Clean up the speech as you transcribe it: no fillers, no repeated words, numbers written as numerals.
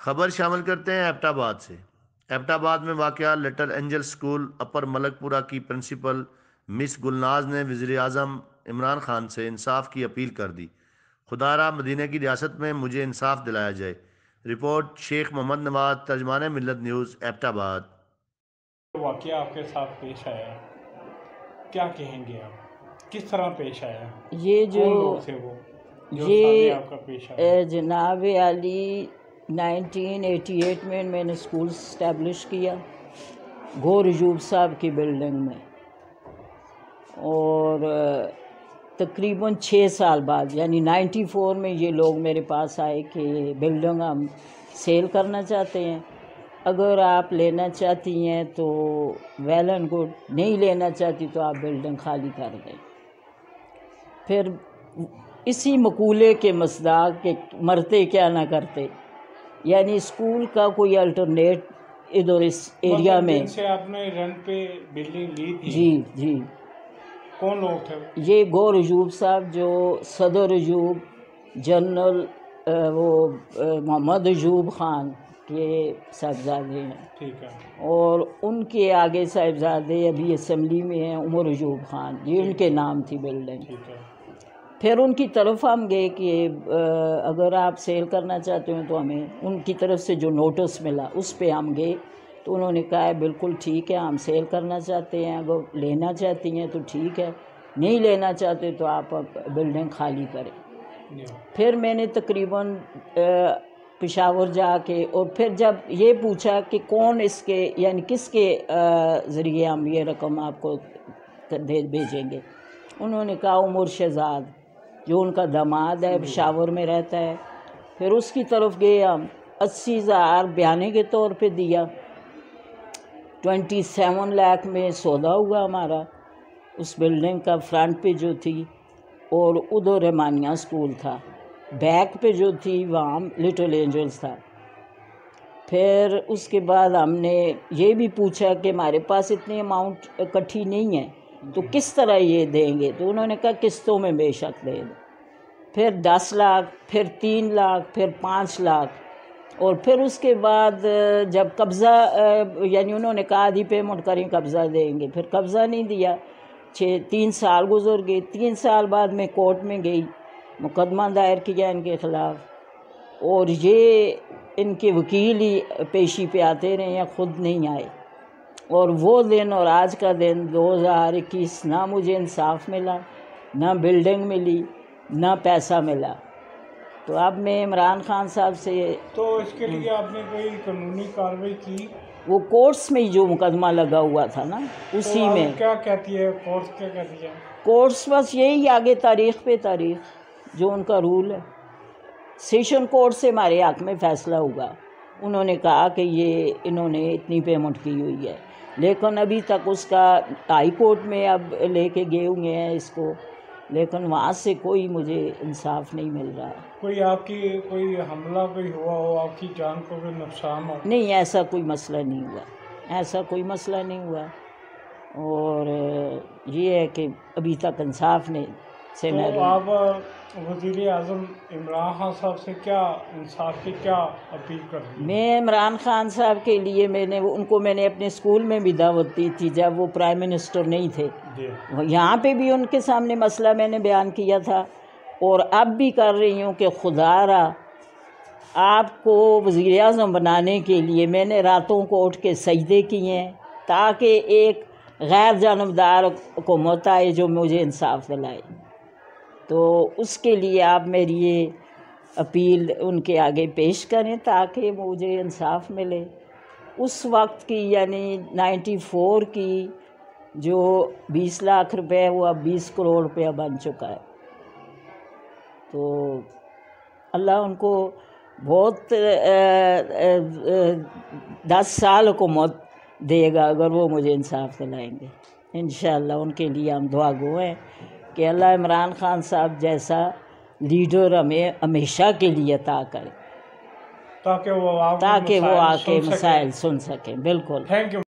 खबर शामिल करते हैं एबटाबाद से। एबटाबाद में वाक़या लिटिल एंजल स्कूल अपर मलकपुरा की प्रिंसिपल मिस गुलनाज ने वज़ीर आज़म इमरान खान से इंसाफ की अपील कर दी। खुदारा मदीने की रियासत में मुझे इंसाफ दिलाया जाए। रिपोर्ट शेख मोहम्मद नवाज, तर्जमान मिल्लत न्यूज़, एबटाबाद। वाक़या आपके साथ पेश आया, क्या कहेंगे आप? किस तरह पेश आया? ये जो कौन लोग थे वो जो सामने ये आपका पेश आया? जनाब आली 1988 में मैंने स्कूल इस्टेब्लिश किया गौर यूब साहब की बिल्डिंग में, और तकरीबन 6 साल बाद यानी 94 में ये लोग मेरे पास आए कि बिल्डिंग हम सेल करना चाहते हैं, अगर आप लेना चाहती हैं तो वेल एंड गुड, नहीं लेना चाहती तो आप बिल्डिंग खाली कर दें। फिर इसी मकूले के मसदाक के मरते क्या ना करते, यानी स्कूल का कोई अल्टरनेट इधर इस एरिया में से आपने रेंट पे बिल्डिंग ली थी? जी। कौन लोग थे? ये गौर यूब साहब जो सदर यूब जनरल मोहम्मद यूब खान के साहिबजादे हैं। ठीक है। और उनके आगे साहिबजादे अभी असम्बली में हैं, उमर यूब खान, ये उनके नाम थी बिल्डिंग। ठीक है। फिर उनकी तरफ हम गए कि अगर आप सेल करना चाहते हो तो हमें, उनकी तरफ से जो नोटिस मिला उस पे हम गए, तो उन्होंने कहा है बिल्कुल ठीक है, हम सेल करना चाहते हैं, अगर लेना चाहती हैं तो ठीक है, नहीं लेना चाहते तो आप बिल्डिंग खाली करें। फिर मैंने तकरीबन पेशावर जाके, और फिर जब ये पूछा कि कौन इसके यानी किसके ज़रिए हम ये रकम आपको दे भेजेंगे, उन्होंने कहा उमर शहजाद जो उनका दामाद है, पेशावर में रहता है। फिर उसकी तरफ गए हम, 80,000 बयाने के तौर पे दिया, 27 लाख में सौदा हुआ हमारा उस बिल्डिंग का। फ्रंट पे जो थी और उधर रहमानिया स्कूल था, बैक पे जो थी वहाँ लिटिल एंजल्स था। फिर उसके बाद हमने ये भी पूछा कि हमारे पास इतनी अमाउंट इकट्ठी नहीं है तो किस तरह ये देंगे, तो उन्होंने कहा किस्तों में बेशक दे दो। फिर 10 लाख, फिर 3 लाख, फिर 5 लाख, और फिर उसके बाद जब कब्ज़ा यानी उन्होंने कहा आधी पेमेंट करें कब्ज़ा देंगे, फिर कब्ज़ा नहीं दिया। 3 साल गुजर गए। 3 साल बाद मैं कोर्ट में गई, मुकदमा दायर किया इनके ख़िलाफ़, और ये इनके वकील ही पेशी पे आते रहे या ख़ुद नहीं आए। और वो दिन और आज का दिन 2021, ना मुझे इंसाफ मिला, ना बिल्डिंग मिली, ना पैसा मिला। तो अब मैं इमरान खान साहब से, तो इसके लिए आपने कोई कानूनी कार्रवाई की? वो कोर्ट्स में ही जो मुकदमा लगा हुआ था ना उसी तो में। क्या कहती है कोर्ट, क्या कहती है? कोर्ट्स बस यही आगे तारीख पे तारीख जो उनका रूल है। सेशन कोर्ट से हमारे हक़ में फ़ैसला हुआ, उन्होंने कहा कि ये इन्होंने इतनी पेमेंट की हुई है, लेकिन अभी तक उसका हाई कोर्ट में अब लेके गए हुए हैं इसको, लेकिन वहाँ से कोई मुझे इंसाफ नहीं मिल रहा। कोई आपकी कोई हमला कोई हुआ हो, आपकी जान को कोई नुकसान हो? नहीं, ऐसा कोई मसला नहीं हुआ, ऐसा कोई मसला नहीं हुआ। और ये है कि अभी तक इंसाफ नहीं से तो मैं आप वज़ीर आज़म इमरान खान साहब से क्या इंसाफ की क्या अपील कर रही हैं? मैं इमरान खान साहब के लिए मैंने अपने स्कूल में भी दावत दी थी जब वो प्राइम मिनिस्टर नहीं थे। यहाँ पे भी उनके सामने मसला मैंने बयान किया था, और अब भी कर रही हूँ कि खुदारा आपको वज़ीर आज़म बनाने के लिए मैंने रातों को उठ के सजदे किए हैं, ताकि एक गैर जानबदार हुकूमत आए जो मुझे इंसाफ दिलाए। तो उसके लिए आप मेरी ये अपील उनके आगे पेश करें ताकि मुझे इंसाफ मिले। उस वक्त की यानी 94 की जो 20 लाख रुपए है वो अब 20 करोड़ रुपया बन चुका है। तो अल्लाह उनको बहुत 10 साल हुकूमत देगा अगर वो मुझे इंसाफ दिलाएंगे। इंशाअल्लाह उनके लिए हम दुआ गो हैं कि अल्लाह इमरान खान साहब जैसा लीडर हमें हमेशा के लिए अता करे, ताकि वो आके मसाइल सुन सकें। बिल्कुल। Thank you.